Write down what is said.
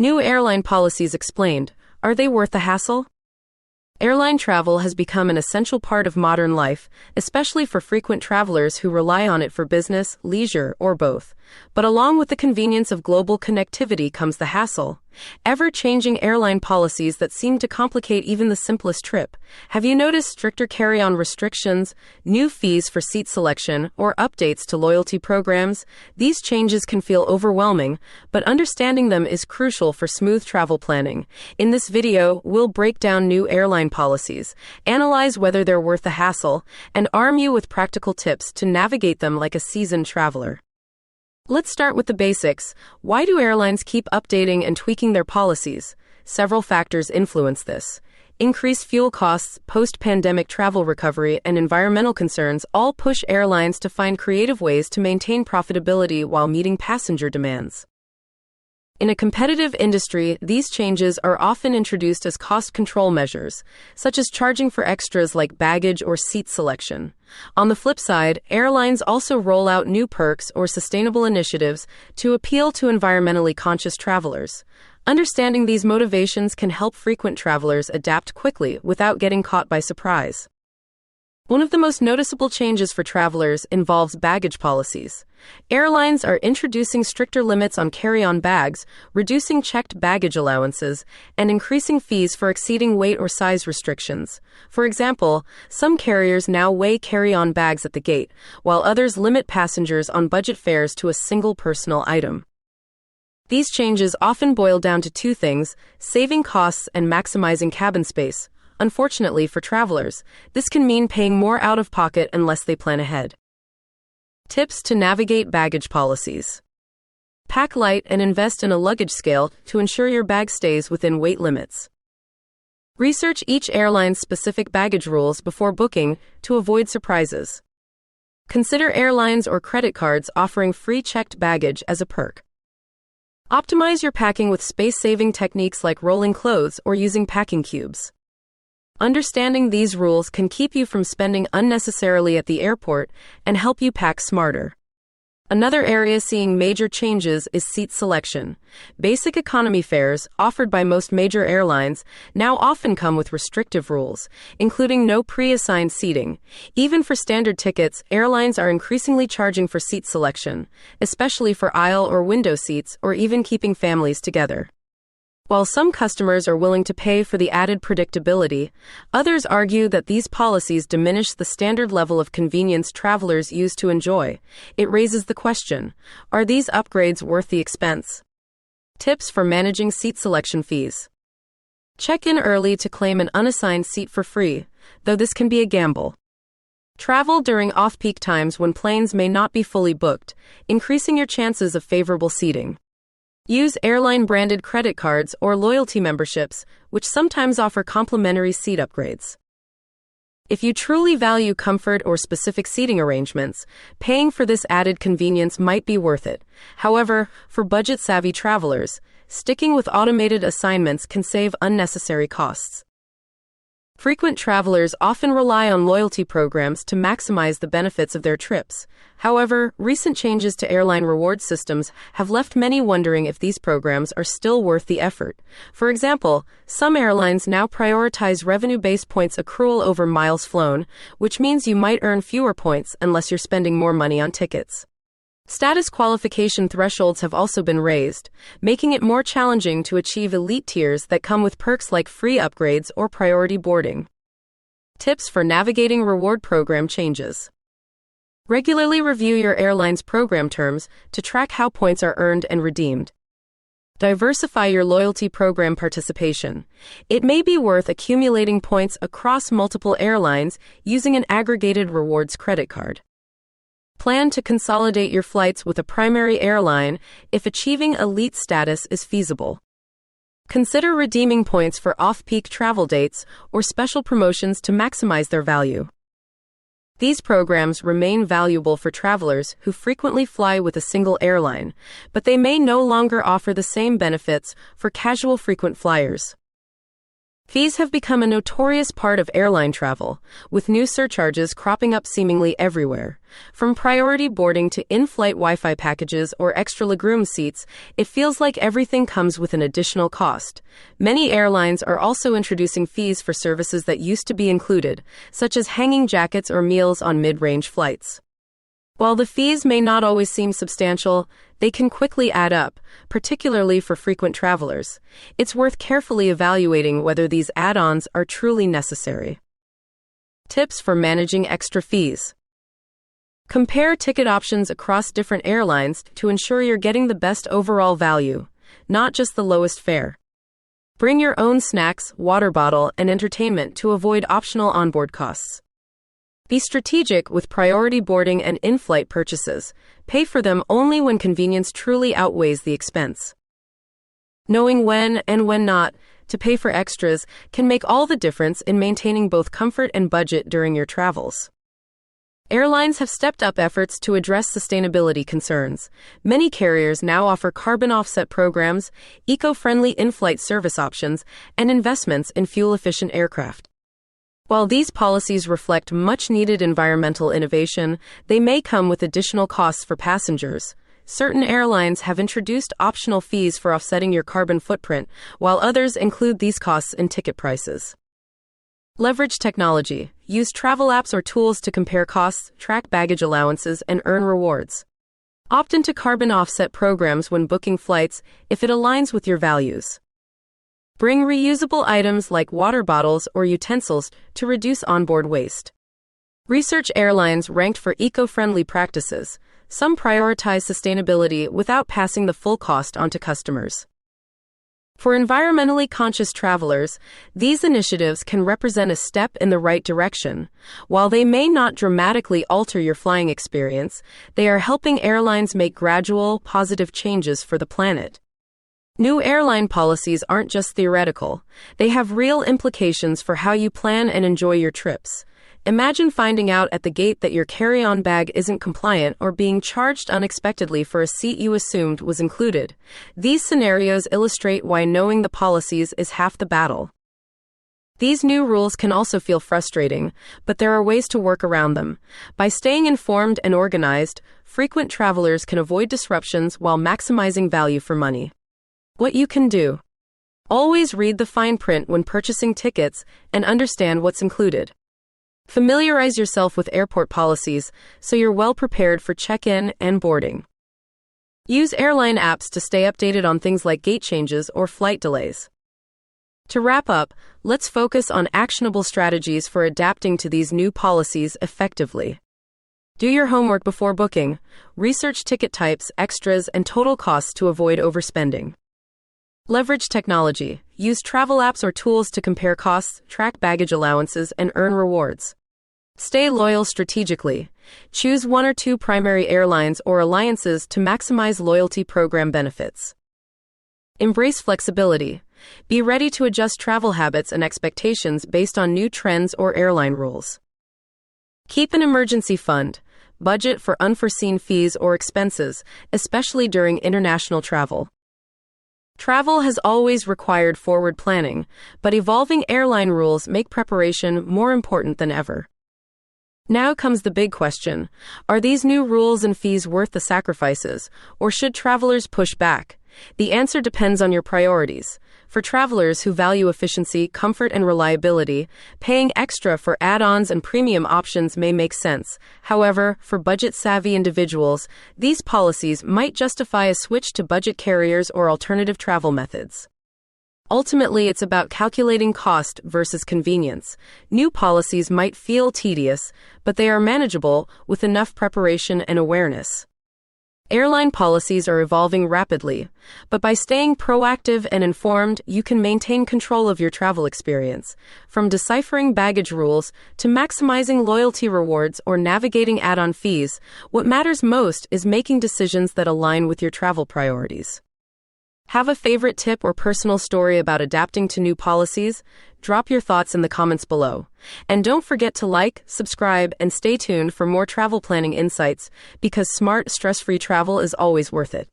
New airline policies explained. Are they worth the hassle? Airline travel has become an essential part of modern life, especially for frequent travelers who rely on it for business, leisure, or both. But along with the convenience of global connectivity comes the hassle. Ever-changing airline policies that seem to complicate even the simplest trip. Have you noticed stricter carry-on restrictions, new fees for seat selection, or updates to loyalty programs? These changes can feel overwhelming, but understanding them is crucial for smooth travel planning. In this video, we'll break down new airline policies, analyze whether they're worth the hassle, and arm you with practical tips to navigate them like a seasoned traveler. Let's start with the basics. Why do airlines keep updating and tweaking their policies? Several factors influence this. Increased fuel costs, post-pandemic travel recovery, and environmental concerns all push airlines to find creative ways to maintain profitability while meeting passenger demands. In a competitive industry, these changes are often introduced as cost control measures, such as charging for extras like baggage or seat selection. On the flip side, airlines also roll out new perks or sustainable initiatives to appeal to environmentally conscious travelers. Understanding these motivations can help frequent travelers adapt quickly without getting caught by surprise. One of the most noticeable changes for travelers involves baggage policies. Airlines are introducing stricter limits on carry-on bags, reducing checked baggage allowances, and increasing fees for exceeding weight or size restrictions. For example, some carriers now weigh carry-on bags at the gate, while others limit passengers on budget fares to a single personal item. These changes often boil down to two things: saving costs and maximizing cabin space. Unfortunately for travelers, this can mean paying more out of pocket unless they plan ahead. Tips to navigate baggage policies. Pack light and invest in a luggage scale to ensure your bag stays within weight limits. Research each airline's specific baggage rules before booking to avoid surprises. Consider airlines or credit cards offering free checked baggage as a perk. Optimize your packing with space-saving techniques like rolling clothes or using packing cubes. Understanding these rules can keep you from spending unnecessarily at the airport and help you pack smarter. Another area seeing major changes is seat selection. Basic economy fares, offered by most major airlines, now often come with restrictive rules, including no pre-assigned seating. Even for standard tickets, airlines are increasingly charging for seat selection, especially for aisle or window seats, or even keeping families together. While some customers are willing to pay for the added predictability, others argue that these policies diminish the standard level of convenience travelers used to enjoy. It raises the question, are these upgrades worth the expense? Tips for managing seat selection fees. Check in early to claim an unassigned seat for free, though this can be a gamble. Travel during off-peak times when planes may not be fully booked, increasing your chances of favorable seating. Use airline-branded credit cards or loyalty memberships, which sometimes offer complimentary seat upgrades. If you truly value comfort or specific seating arrangements, paying for this added convenience might be worth it. However, for budget-savvy travelers, sticking with automated assignments can save unnecessary costs. Frequent travelers often rely on loyalty programs to maximize the benefits of their trips. However, recent changes to airline reward systems have left many wondering if these programs are still worth the effort. For example, some airlines now prioritize revenue-based points accrual over miles flown, which means you might earn fewer points unless you're spending more money on tickets. Status qualification thresholds have also been raised, making it more challenging to achieve elite tiers that come with perks like free upgrades or priority boarding. Tips for navigating reward program changes. Regularly review your airline's program terms to track how points are earned and redeemed. Diversify your loyalty program participation. It may be worth accumulating points across multiple airlines using an aggregated rewards credit card. Plan to consolidate your flights with a primary airline if achieving elite status is feasible. Consider redeeming points for off-peak travel dates or special promotions to maximize their value. These programs remain valuable for travelers who frequently fly with a single airline, but they may no longer offer the same benefits for casual frequent flyers. Fees have become a notorious part of airline travel, with new surcharges cropping up seemingly everywhere. From priority boarding to in-flight Wi-Fi packages or extra legroom seats, it feels like everything comes with an additional cost. Many airlines are also introducing fees for services that used to be included, such as hanging jackets or meals on mid-range flights. While the fees may not always seem substantial, they can quickly add up, particularly for frequent travelers. It's worth carefully evaluating whether these add-ons are truly necessary. Tips for managing extra fees. Compare ticket options across different airlines to ensure you're getting the best overall value, not just the lowest fare. Bring your own snacks, water bottle, and entertainment to avoid optional onboard costs. Be strategic with priority boarding and in-flight purchases. Pay for them only when convenience truly outweighs the expense. Knowing when and when not to pay for extras can make all the difference in maintaining both comfort and budget during your travels. Airlines have stepped up efforts to address sustainability concerns. Many carriers now offer carbon offset programs, eco-friendly in-flight service options, and investments in fuel-efficient aircraft. While these policies reflect much-needed environmental innovation, they may come with additional costs for passengers. Certain airlines have introduced optional fees for offsetting your carbon footprint, while others include these costs in ticket prices. Leverage technology. Use travel apps or tools to compare costs, track baggage allowances, and earn rewards. Opt into carbon offset programs when booking flights if it aligns with your values. Bring reusable items like water bottles or utensils to reduce onboard waste. Research airlines ranked for eco-friendly practices. Some prioritize sustainability without passing the full cost on to customers. For environmentally conscious travelers, these initiatives can represent a step in the right direction. While they may not dramatically alter your flying experience, they are helping airlines make gradual, positive changes for the planet. New airline policies aren't just theoretical. They have real implications for how you plan and enjoy your trips. Imagine finding out at the gate that your carry-on bag isn't compliant or being charged unexpectedly for a seat you assumed was included. These scenarios illustrate why knowing the policies is half the battle. These new rules can also feel frustrating, but there are ways to work around them. By staying informed and organized, frequent travelers can avoid disruptions while maximizing value for money. What you can do. Always read the fine print when purchasing tickets and understand what's included. Familiarize yourself with airport policies so you're well prepared for check-in and boarding. Use airline apps to stay updated on things like gate changes or flight delays. To wrap up, let's focus on actionable strategies for adapting to these new policies effectively. Do your homework before booking. Research ticket types, extras, and total costs to avoid overspending. Leverage technology. Use travel apps or tools to compare costs, track baggage allowances, and earn rewards. Stay loyal strategically. Choose one or two primary airlines or alliances to maximize loyalty program benefits. Embrace flexibility. Be ready to adjust travel habits and expectations based on new trends or airline rules. Keep an emergency fund. Budget for unforeseen fees or expenses, especially during international travel. Travel has always required forward planning, but evolving airline rules make preparation more important than ever. Now comes the big question. Are these new rules and fees worth the sacrifices, or should travelers push back? The answer depends on your priorities. For travelers who value efficiency, comfort, and reliability, paying extra for add-ons and premium options may make sense. However, for budget-savvy individuals, these policies might justify a switch to budget carriers or alternative travel methods. Ultimately, it's about calculating cost versus convenience. New policies might feel tedious, but they are manageable with enough preparation and awareness. Airline policies are evolving rapidly, but by staying proactive and informed, you can maintain control of your travel experience. From deciphering baggage rules to maximizing loyalty rewards or navigating add-on fees, what matters most is making decisions that align with your travel priorities. Have a favorite tip or personal story about adapting to new policies? Drop your thoughts in the comments below. And don't forget to like, subscribe, and stay tuned for more travel planning insights, because smart, stress-free travel is always worth it.